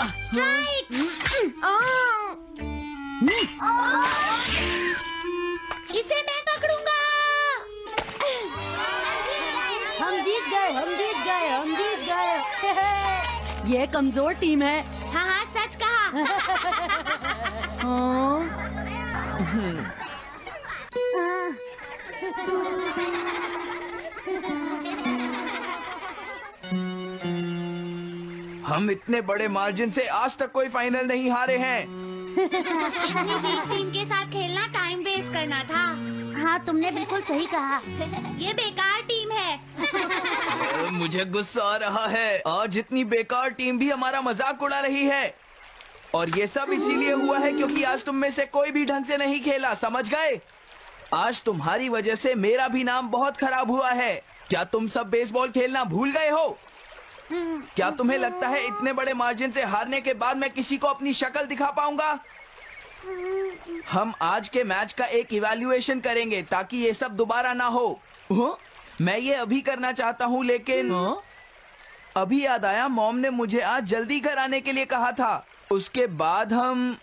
Strike. इसे मैं पकड़ूंगा। हम जीत गए, हम जीत गए, हम जीत गए। ये कमजोर टीम है। हाँ हाँ, सच कहा। हम इतने बड़े मार्जिन से आज तक कोई फाइनल नहीं हारे हैं। इतनी वीक टीम के साथ खेलना टाइम वेस्ट करना था। हाँ, तुमने बिल्कुल सही कहा। ये बेकार टीम है। मुझे गुस्सा आ रहा है। आज इतनी बेकार टीम भी हमारा मजाक उड़ा रही है। और ये सब इसीलिए हुआ है क्योंकि आज तुम में से कोई भी ढंग से नहीं खेला, समझ गए? आज तुम्हारी वजह से मेरा भी नाम बहुत खराब हुआ है। क्या तुम सब बेसबॉल खेलना भूल गए हो? क्या तुम्हें लगता है इतने बड़े मार्जिन से हारने के बाद मैं किसी को अपनी शक्ल दिखा पाऊंगा? हम आज के मैच का एक इवैल्यूएशन करेंगे ताकि ये सब दोबारा ना हो। मैं ये अभी करना चाहता हूँ, लेकिन अभी याद आया मॉम ने मुझे आज जल्दी घर आने के लिए कहा था। उसके बाद हम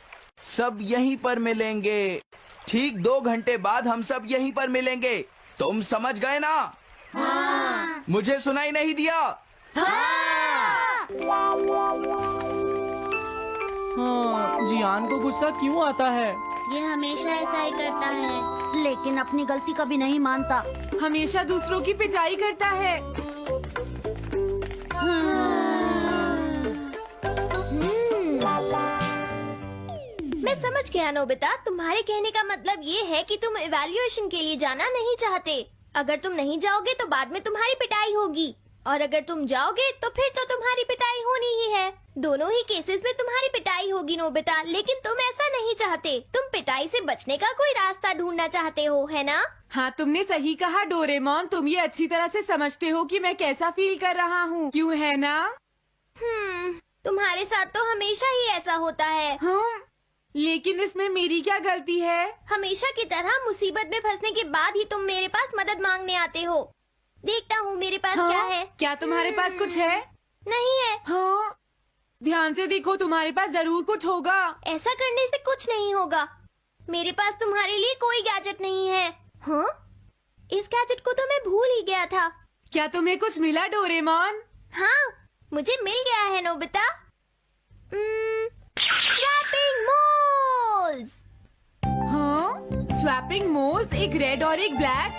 सब यहीं पर मिलेंगे। ठीक 2 घंटे बाद हम सब यहीं पर मिलेंगे। तुम समझ गए ना? हाँ। मुझे सुनाई नहीं दिया? हाँ, जियान को गुस्सा क्यों आता है? ये हमेशा ऐसा ही करता है। लेकिन अपनी गलती कभी नहीं मानता। हमेशा दूसरों की पिटाई करता है। मैं समझ गया नोबिता, तुम्हारे कहने का मतलब ये है कि तुम इवैल्यूएशन के लिए जाना नहीं चाहते। अगर तुम नहीं जाओगे तो बाद में तुम्हारी पिटाई होगी, और अगर तुम जाओगे तो फिर तो तुम्हारी पिटाई होनी ही है। दोनों ही केसेस में तुम्हारी पिटाई होगी नोबिता, लेकिन तुम ऐसा नहीं चाहते। तुम पिटाई से बचने का कोई रास्ता ढूंढना चाहते हो, है ना? हाँ, तुमने सही कहा डोरेमोन। तुम ये अच्छी तरह से समझते हो कि मैं कैसा फील कर रहा हूँ, क्यों है ना? तुम्हारे साथ तो हमेशा ही ऐसा होता है। लेकिन इसमें मेरी क्या गलती है? हमेशा की तरह मुसीबत में फंसने के बाद ही तुम मेरे पास मदद मांगने आते हो। देखता हूँ मेरे पास क्या है। क्या तुम्हारे पास कुछ है? नहीं है। हाँ, ध्यान से देखो, तुम्हारे पास जरूर कुछ होगा। ऐसा करने से कुछ नहीं होगा। मेरे पास तुम्हारे लिए कोई गैजेट नहीं है। हाँ, इस गैजेट को तो मैं भूल ही गया था। क्या तुम्हें कुछ मिला डोरेमोन? हाँ, मुझे मिल गया है नोबिता। Swapping moles. हाँ, स्वैपिंग मोल्स, एक रेड और एक ब्लैक।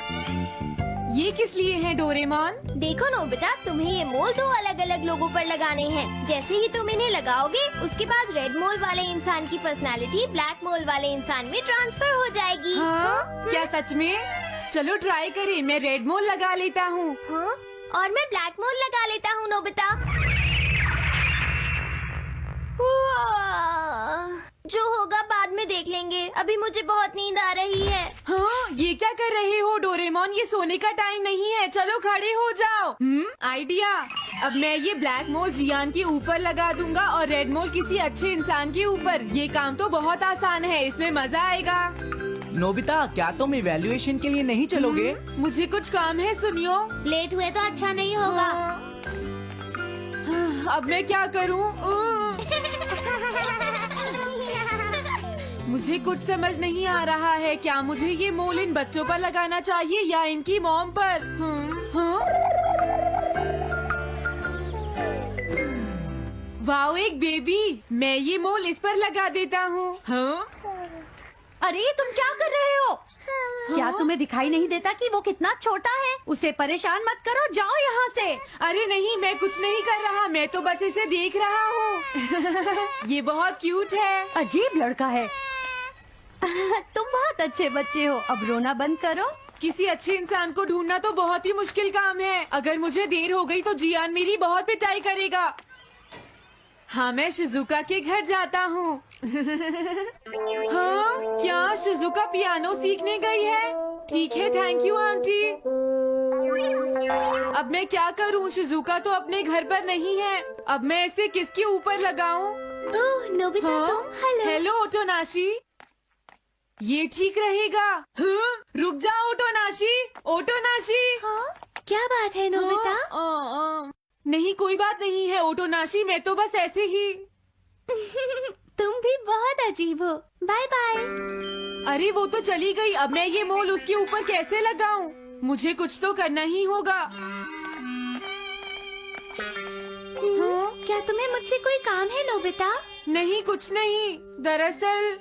ये किस लिए हैं डोरेमोन? देखो नोबिता, तुम्हें ये मोल 2 अलग अलग लोगों पर लगाने हैं। जैसे ही तुम इन्हें लगाओगे, उसके बाद रेड मोल वाले इंसान की पर्सनालिटी ब्लैक मोल वाले इंसान में ट्रांसफर हो जाएगी। हाँ? क्या सच में? चलो ट्राई करें। मैं रेड मोल लगा लेता हूँ। हाँ? और मैं ब्लैक मोल लगा लेता हूँ नोबिता। जो होगा बाद में देख लेंगे। अभी मुझे बहुत नींद आ रही है। हाँ, ये क्या कर रहे हो डोरेमोन? ये सोने का टाइम नहीं है। चलो खड़े हो जाओ। आइडिया। अब मैं ये ब्लैक मोल जियान के ऊपर लगा दूंगा और रेड मोल किसी अच्छे इंसान के ऊपर। ये काम तो बहुत आसान है, इसमें मजा आएगा। नोबिता, क्या तुम इवैल्यूएशन के लिए नहीं चलोगे? मुझे कुछ काम है, सुनियो। लेट हुए तो अच्छा नहीं होगा। अब मैं क्या करूँ? मुझे कुछ समझ नहीं आ रहा है। क्या मुझे ये मोल इन बच्चों पर लगाना चाहिए या इनकी मॉम पर? वाओ, एक बेबी। मैं ये मोल इस पर लगा देता हूँ। अरे तुम क्या कर रहे हो? क्या तुम्हें दिखाई नहीं देता कि वो कितना छोटा है? उसे परेशान मत करो, जाओ यहाँ से। अरे नहीं, मैं कुछ नहीं कर रहा। मैं तो बस इसे देख रहा हूँ। ये बहुत क्यूट है। अजीब लड़का है। तुम बहुत अच्छे बच्चे हो। अब रोना बंद करो। किसी अच्छे इंसान को ढूंढना तो बहुत ही मुश्किल काम है। अगर मुझे देर हो गई तो जियान मेरी बहुत पिटाई करेगा। हाँ, मैं शिजुका के घर जाता हूँ। हाँ, क्या शिजुका पियानो सीखने गई है? ठीक है, थैंक यू आंटी। अब मैं क्या करूँ? शिजुका तो अपने घर पर नहीं है। अब मैं इसे किसके ऊपर लगाऊं? ओह नोबिता, तुम? हेलो ओटोनाशी। ये ठीक रहेगा। हाँ? रुक जाओ ओटोनाशी। ओटोनाशी। हाँ? क्या बात है नोबिता? नहीं, कोई बात नहीं है ओटोनाशी। मैं तो बस ऐसे ही। तुम भी बहुत अजीब हो। Bye bye. अरे वो तो चली गई, अब मैं ये मोल उसके ऊपर कैसे लगाऊं? मुझे कुछ तो करना ही होगा। हाँ? क्या तुम्हें मुझसे कोई काम है नोबिता? नहीं, कुछ नहीं। दरअसल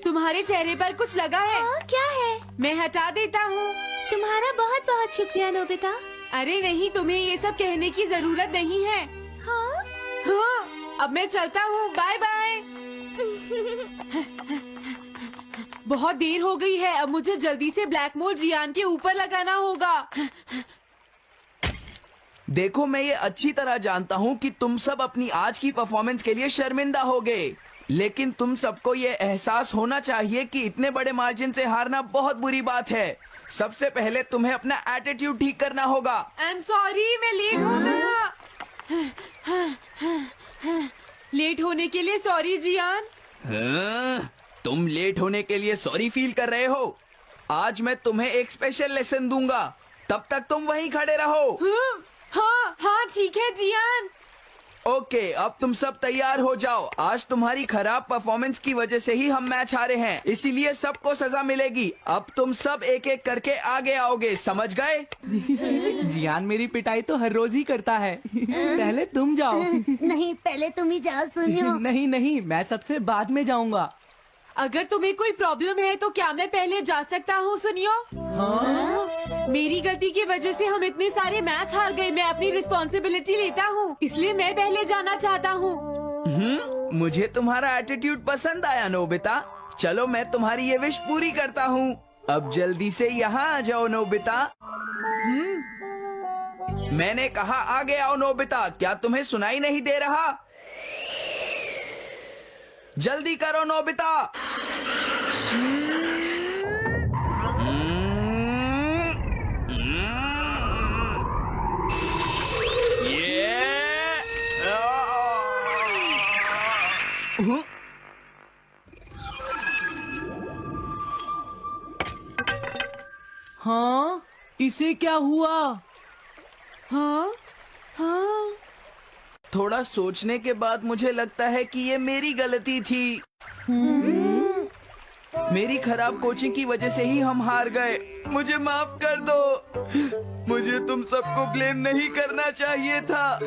तुम्हारे चेहरे पर कुछ लगा है। क्या है? मैं हटा देता हूँ। तुम्हारा बहुत बहुत शुक्रिया नोबिता। अरे नहीं, तुम्हें ये सब कहने की जरूरत नहीं है। हाँ? हाँ, अब मैं चलता हूँ। Bye bye. बहुत देर हो गई है, अब मुझे जल्दी से ब्लैक मोल जियान के ऊपर लगाना होगा। देखो, मैं ये अच्छी तरह जानता हूँ कि तुम सब अपनी आज की परफॉर्मेंस के लिए शर्मिंदा होगे, लेकिन तुम सबको ये एहसास होना चाहिए कि इतने बड़े मार्जिन से हारना बहुत बुरी बात है। सबसे पहले तुम्हें अपना एटीट्यूड ठीक करना होगा। आई एम सॉरी, मैं लेट हो गया। लेट होने के लिए सॉरी जियान। हाँ, तुम लेट होने के लिए सॉरी फील कर रहे हो? आज मैं तुम्हें एक स्पेशल लेसन दूंगा, तब तक तुम वहीं खड़े रहो। हाँ हाँ, ठीक है जियान। ओके, अब तुम सब तैयार हो जाओ। आज तुम्हारी खराब परफॉर्मेंस की वजह से ही हम मैच हारे हैं, इसीलिए सबको सजा मिलेगी। अब तुम सब एक एक करके आगे आओगे, समझ गए? जियान मेरी पिटाई तो हर रोज ही करता है। पहले तुम जाओ। नहीं, पहले तुम ही जाओ सुनियो। नहीं नहीं, मैं सबसे बाद में जाऊंगा। अगर तुम्हें कोई प्रॉब्लम है तो क्या मैं पहले जा सकता हूँ? सुनियो, मेरी गलती की वजह से हम इतने सारे मैच हार गए। मैं अपनी रिस्पॉन्सिबिलिटी लेता हूँ, इसलिए मैं पहले जाना चाहता हूँ। मुझे तुम्हारा एटीट्यूड पसंद आया नोबिता। चलो, मैं तुम्हारी ये विश पूरी करता हूँ। अब जल्दी से यहाँ आ जाओ नोबिता। मैंने कहा आगे आओ नोबिता, क्या तुम्हें सुनाई नहीं दे रहा? जल्दी करो नोबिता। हाँ, इसे क्या हुआ? हाँ हाँ, थोड़ा सोचने के बाद मुझे लगता है कि ये मेरी गलती थी। मेरी खराब कोचिंग की वजह से ही हम हार गए। मुझे माफ कर दो। मुझे तुम सबको ब्लेम नहीं करना चाहिए था।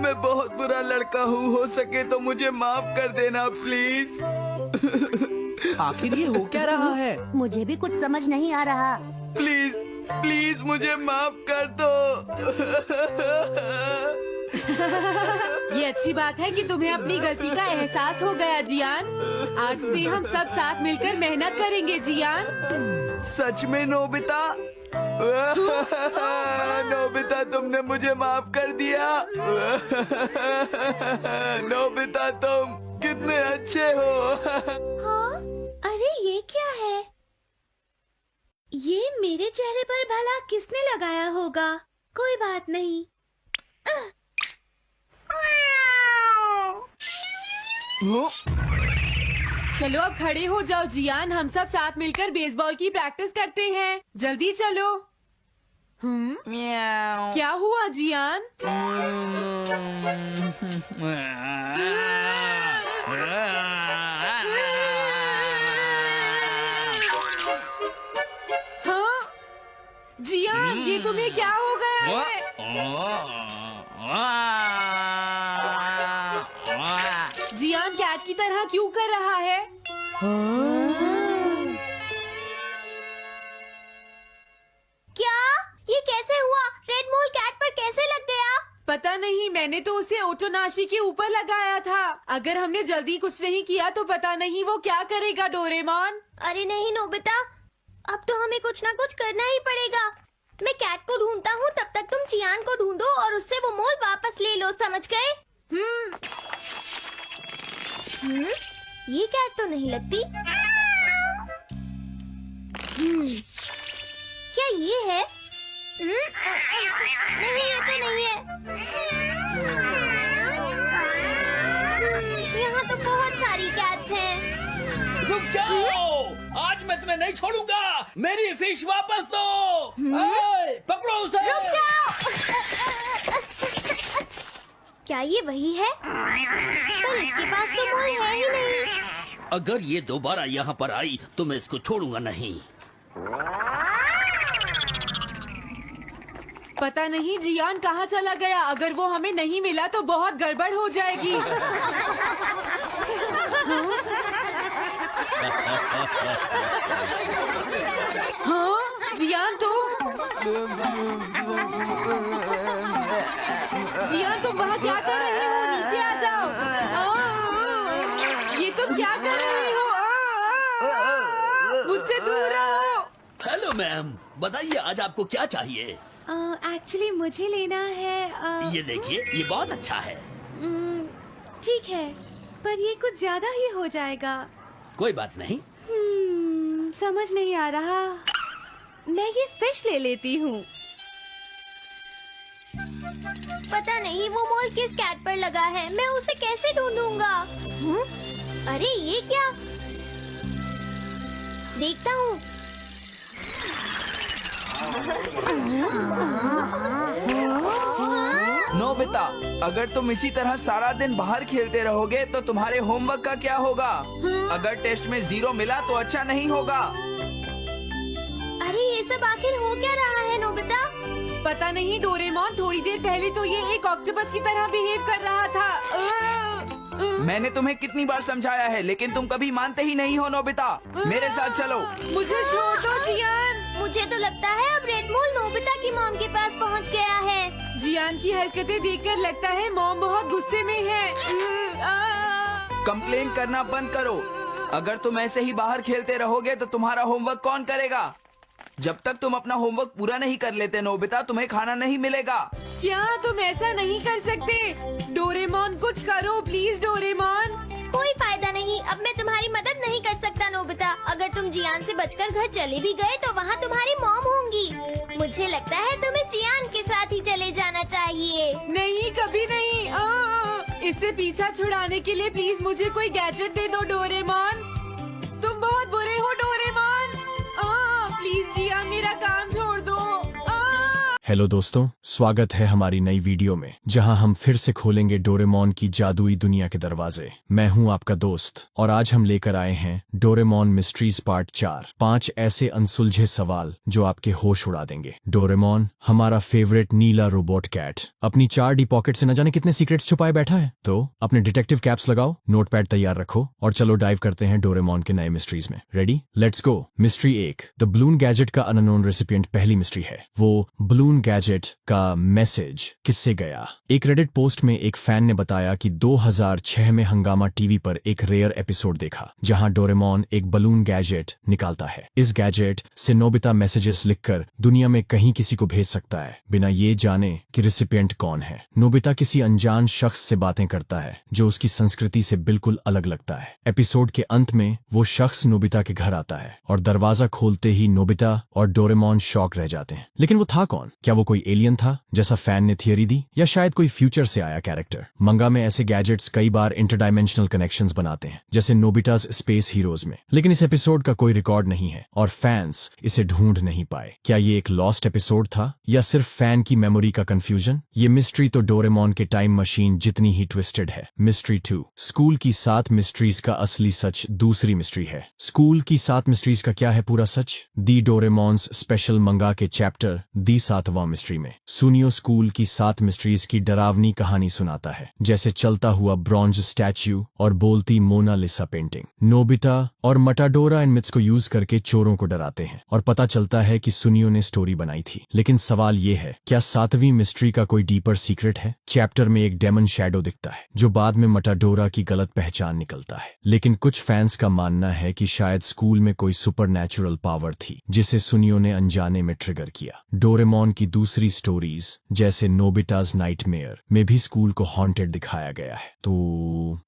मैं बहुत बुरा लड़का हूँ, हो सके तो मुझे माफ कर देना प्लीज। आखिर ये हो क्या रहा है? मुझे भी कुछ समझ नहीं आ रहा। प्लीज प्लीज मुझे माफ कर दो। ये अच्छी बात है कि तुम्हें अपनी गलती का एहसास हो गया जियान। आज से हम सब साथ मिलकर मेहनत करेंगे जियान। सच में नोबिता? नोबिता, तुमने मुझे माफ कर दिया। नोबिता, तुम कितने अच्छे हो। हाँ? अरे ये क्या है? ये मेरे चेहरे पर भला किसने लगाया होगा? कोई बात नहीं। चलो अब खड़े हो जाओ जियान, हम सब साथ मिलकर बेसबॉल की प्रैक्टिस करते हैं। जल्दी चलो। म्याऊ। क्या हुआ जियान? हाँ जियान, ये तुम्हें क्या हो गया है? जियान कैट की तरह क्यों कर रहा है? क्या? ये कैसे हुआ? रेड मोल कैट पर कैसे लग गया? पता नहीं, मैंने तो उसे ओटोनाशी के ऊपर लगाया था। अगर हमने जल्दी कुछ नहीं किया तो पता नहीं वो क्या करेगा डोरेमोन। अरे नहीं नोबिता, अब तो हमें कुछ ना कुछ करना ही पड़ेगा। मैं कैट को ढूंढता हूँ, तब तक तुम चियान को ढूंढो और उससे वो मोल वापस ले लो, समझ गए? ये कैट तो नहीं लगती। क्या ये है? नहीं, ये तो नहीं है। यहाँ तो बहुत सारी कैट्स हैं। रुक जाओ, आज मैं तुम्हें नहीं छोड़ूंगा। मेरी फिश वापस दो। पकड़ो उसे। रुक जाओ। क्या ये वही है? पर इसके पास तो मोल है ही नहीं। अगर ये दोबारा यहाँ पर आई तो मैं इसको छोड़ूंगा नहीं। पता नहीं जियान कहाँ चला गया। अगर वो हमें नहीं मिला तो बहुत गड़बड़ हो जाएगी। हाँ जियान तुम वहाँ क्या कर रहे हो? नीचे आ जाओ। ये तुम क्या कर रहे हो? मुझसे दूर रहो। हेलो मैम, बताइए आज आपको क्या चाहिए? एक्चुअली मुझे लेना है ये देखिए, ये बहुत अच्छा है। ठीक है, पर ये कुछ ज्यादा ही हो जाएगा। कोई बात नहीं। समझ नहीं आ रहा। मैं ये फिश ले लेती हूँ। पता नहीं वो मोल किस कैट पर लगा है। मैं उसे कैसे ढूंढूंगा? अरे ये क्या? देखता हूँ। नोबिता, अगर तुम इसी तरह सारा दिन बाहर खेलते रहोगे तो तुम्हारे होमवर्क का क्या होगा? अगर टेस्ट में 0 मिला तो अच्छा नहीं होगा। अरे ये सब आखिर हो क्या रहा है नोबिता? पता नहीं डोरेमोन, थोड़ी देर पहले तो ये एक ऑक्टोपस की तरह बिहेव कर रहा था। मैंने तुम्हें कितनी बार समझाया है, लेकिन तुम कभी मानते ही नहीं हो। नोबिता, मेरे साथ चलो। मुझे छोड़ दो जियान। मुझे तो लगता है अब रेड मोल नोबिता की मॉम के पास पहुंच गया है। जियान की हरकतें देखकर लगता है मॉम बहुत गुस्से में है। कंप्लेन करना बंद करो। अगर तुम ऐसे ही बाहर खेलते रहोगे तो तुम्हारा होमवर्क कौन करेगा? जब तक तुम अपना होमवर्क पूरा नहीं कर लेते नोबिता, तुम्हें खाना नहीं मिलेगा। क्या तुम ऐसा नहीं कर सकते? डोरेमोन कुछ करो प्लीज डोरेमोन। कोई फायदा नहीं, अब मैं तुम्हारी मदद नहीं कर सकता नोबिता। अगर तुम जियान से बचकर घर चले भी गए तो वहाँ तुम्हारी मॉम होंगी। मुझे लगता है तुम्हें जियान के साथ ही चले जाना चाहिए। नहीं, कभी नहीं। इससे पीछा छुड़ाने के लिए प्लीज मुझे कोई गैजेट दे दो डोरेमोन। तुम बहुत बुरे हो डोरेमोन। प्लीज जियान, मेरा काम छोड़ दो। हेलो दोस्तों, स्वागत है हमारी नई वीडियो में, जहां हम फिर से खोलेंगे डोरेमोन की जादुई दुनिया के दरवाजे। मैं हूं आपका दोस्त और आज हम लेकर आए हैं डोरेमोन मिस्ट्रीज पार्ट 4। 5 ऐसे अनसुलझे सवाल जो आपके होश उड़ा देंगे। डोरेमोन, हमारा फेवरेट नीला रोबोट कैट, अपनी 4D पॉकेट से न जाने कितने सीक्रेट्स छुपाए बैठा है। तो अपने डिटेक्टिव कैप्स लगाओ, नोटपैड तैयार रखो और चलो डाइव करते हैं डोरेमोन के नए मिस्ट्रीज में। Ready? Let's go. Mystery 1, the balloon gadget का अननोन रेसिपिएंट पहली मिस्ट्री है। वो बलून गैजेट का मैसेज किससे गया? एक रेडिट पोस्ट में एक फैन ने बताया कि 2006 में हंगामा टीवी पर एक रेयर एपिसोड देखा जहां डोरेमोन एक बलून गैजेट निकालता है। इस गैजेट से नोबिता मैसेजेस लिखकर दुनिया में कहीं किसी को भेज सकता है बिना ये जाने कि रेसिपिएंट कौन है। नोबिता किसी अनजान शख्स से बातें करता है जो उसकी संस्कृति से बिल्कुल अलग लगता है। एपिसोड के अंत में वो शख्स नोबिता के घर आता है और दरवाजा खोलते ही नोबिता और डोरेमोन शॉक रह जाते हैं। लेकिन वो था कौन? क्या वो कोई एलियन था जैसा फैन ने थियरी दी, या शायद कोई फ्यूचर से आया कैरेक्टर? मंगा में ऐसे गैजेट्स कई बार इंटरडायमेंशनल कनेक्शंस बनाते हैं, जैसे नोबिता's स्पेस हीरोज में, लेकिन इस एपिसोड का कोई रिकॉर्ड नहीं है और फैंस इसे ढूंढ नहीं पाए। क्या ये एक लॉस्ट एपिसोड था या सिर्फ फैन की मेमोरी का कंफ्यूजन? ये मिस्ट्री तो डोरेमोन के टाइम मशीन जितनी ही ट्विस्टेड है। मिस्ट्री 2, स्कूल की 7 मिस्ट्रीज का असली सच दूसरी मिस्ट्री है। स्कूल की 7 मिस्ट्रीज का क्या है पूरा सच? दी डोरेमोन्स स्पेशल मंगा के चैप्टर दी 7वां मिस्ट्री में सुनियो स्कूल की 7 मिस्ट्रीज की डरावनी कहानी सुनाता है, जैसे चलता हुआ ब्रॉन्ज स्टैच्यू और बोलती मोनालिसा पेंटिंग। नोबिता और मटाडोरा इन मिथ्स को यूज करके चोरों को डराते हैं और पता चलता है कि सुनियो ने स्टोरी बनाई थी। लेकिन सवाल ये है, क्या 7वीं मिस्ट्री का कोई डीपर सीक्रेट है? चैप्टर में एक डेमन शैडो दिखता है जो बाद में मटाडोरा की गलत पहचान निकलता है। लेकिन कुछ फैंस का मानना है कि शायद स्कूल में कोई सुपरनैचुरल पावर थी जिसे सुनियो ने अनजाने में ट्रिगर किया। डोरेमोन की दूसरी स्टोरीज जैसे नोबिता's नाइटमेयर में भी स्कूल को हॉन्टेड दिखाया गया है। तो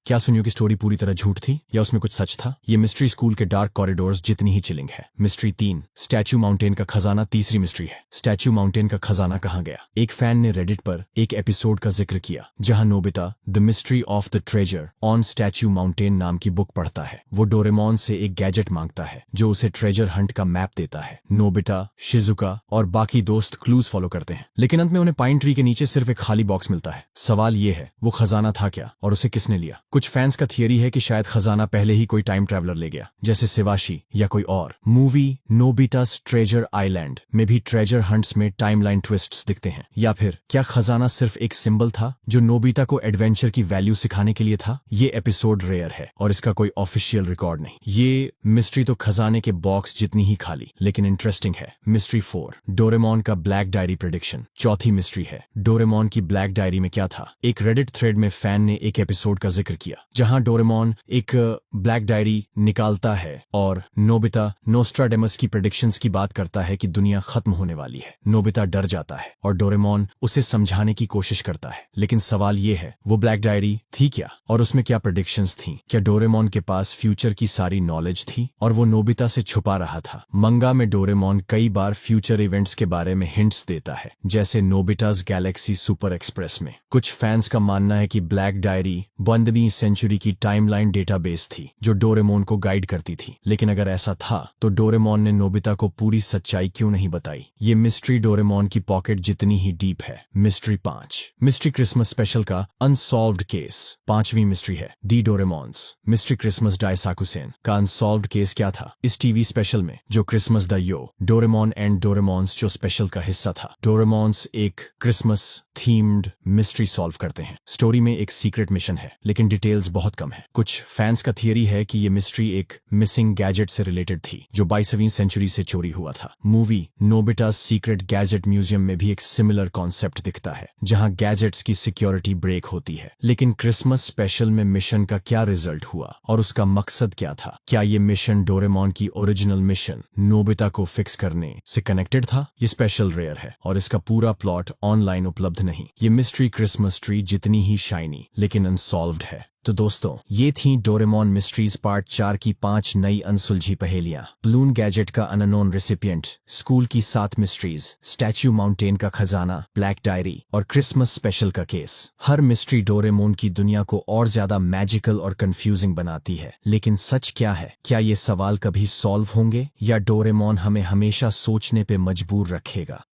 क्या सुनियो की स्टोरी पूरी तरह झूठ थी या उसमें कुछ सच था? ये मिस्ट्री स्कूल के डार्क कॉरिडोर्स जितनी ही चिलिंग है। मिस्ट्री 3, स्टैच्यू माउंटेन का खजाना तीसरी मिस्ट्री है। स्टैच्यू माउंटेन का खजाना कहाँ गया? एक फैन ने रेडिट पर एक एपिसोड का जिक्र किया जहां Nobita the mystery of the treasure on statue mountain नाम की बुक पढ़ता है। वो डोरेमोन से एक गैजेट मांगता है जो उसे ट्रेजर हंट का मैप देता है। नोबिता, शिजुका और बाकी दोस्त क्लूज रूल्स फॉलो करते हैं, लेकिन अंत में उन्हें पाइन ट्री के नीचे सिर्फ एक खाली बॉक्स मिलता है। सवाल ये है, वो खजाना था क्या और उसे किसने लिया? कुछ फैंस का थियरी है कि शायद खजाना पहले ही कोई टाइम ट्रैवलर ले गया, जैसे शिवाशी या कोई और। मूवी नोबिता's ट्रेजर आइलैंड में भी ट्रेजर हंट्स में टाइमलाइन ट्विस्ट्स दिखते हैं। या फिर क्या खजाना सिर्फ एक सिंबल था जो नोबिता को एडवेंचर की वैल्यू सिखाने के लिए था? ये एपिसोड रेयर है और इसका कोई ऑफिशियल रिकॉर्ड नहीं। ये मिस्ट्री तो खजाने के बॉक्स जितनी ही खाली लेकिन इंटरेस्टिंग है। मिस्ट्री 4, डोरेमोन का ब्लैक डायरी प्रेडिक्शन। चौथी मिस्ट्री है, डोरेमोन की ब्लैक डायरी में क्या था? एक रेडिट थ्रेड में फैन ने एक एपिसोड का जिक्र किया जहां डोरेमोन एक ब्लैक डायरी निकालता है और नोबिता नोस्ट्राडेमस की प्रेडिक्शंस की बात करता है कि दुनिया खत्म होने वाली है। नोबिता डर जाता है और डोरेमोन उसे समझाने की कोशिश करता है, लेकिन सवाल ये है, वो ब्लैक डायरी थी क्या और उसमें क्या प्रेडिक्शंस थी? क्या डोरेमोन के पास फ्यूचर की सारी नॉलेज थी और वो नोबिता से छुपा रहा था? मंगा में डोरेमोन कई बार फ्यूचर इवेंट्स के बारे में हिंट्स देता है, जैसे नोबिता's गैलेक्सी सुपर एक्सप्रेस में। कुछ फैंस का मानना है कि ब्लैक डायरी 12वीं सेंचुरी की टाइमलाइन डेटाबेस थी जो डोरेमोन को गाइड करती थी, लेकिन अगर ऐसा था तो डोरेमोन ने नोबिता को पूरी सच्चाई क्यों नहीं बताई? ये मिस्ट्री डोरेमोन की पॉकेट जितनी ही डीप है। मिस्ट्री 5, मिस्ट्री क्रिसमस स्पेशल का अनसॉल्व्ड केस। 5वीं मिस्ट्री है डी डोरेमोन्स। मिस्ट्री क्रिसमस डायसाकुसेन का अनसॉल्व्ड केस क्या था? इस टीवी स्पेशल में जो क्रिसमस द यो डोरेमोन एंड डोरेमोन्स जो स्पेशल का हिस्सा था, डोरेमोन्स एक क्रिसमस थीम्ड मिस्ट्री सॉल्व करते हैं। स्टोरी में एक सीक्रेट मिशन है लेकिन डिटेल्स बहुत कम है। कुछ फैंस का थियरी है कि ये मिस्ट्री एक मिसिंग गैजेट से रिलेटेड थी जो 22वीं सेंचुरी से चोरी हुआ था। मूवी नोबिता's सीक्रेट गैजेट म्यूजियम में भी एक सिमिलर कॉन्सेप्ट दिखता है जहां गैजेट्स की सिक्योरिटी ब्रेक होती है। लेकिन क्रिसमस स्पेशल में मिशन का क्या रिजल्ट हुआ और उसका मकसद क्या था? क्या ये मिशन डोरेमोन की ओरिजिनल मिशन नोबिता को फिक्स करने से कनेक्टेड था? ये स्पेशल रेयर है और इसका पूरा प्लॉट ऑनलाइन उपलब्ध नहीं। ये मिस्ट्री क्रिसमस ट्री जितनी ही शाइनी लेकिन अनसॉल्व्ड है। तो दोस्तों, ये थी डोरेमोन मिस्ट्रीज पार्ट 4 की 5 नई अनसुलझी पहेलियां। बलून गैजेट का अननोन रेसिपिएंट, स्कूल की 7 मिस्ट्रीज, स्टैच्यू माउंटेन का खजाना, ब्लैक डायरी और क्रिसमस स्पेशल का केस। हर मिस्ट्री डोरेमोन की दुनिया को और ज्यादा मैजिकल और कंफ्यूजिंग बनाती है। लेकिन सच क्या है? क्या ये सवाल कभी सॉल्व होंगे या डोरेमोन हमें हमेशा सोचने पे मजबूर रखेगा?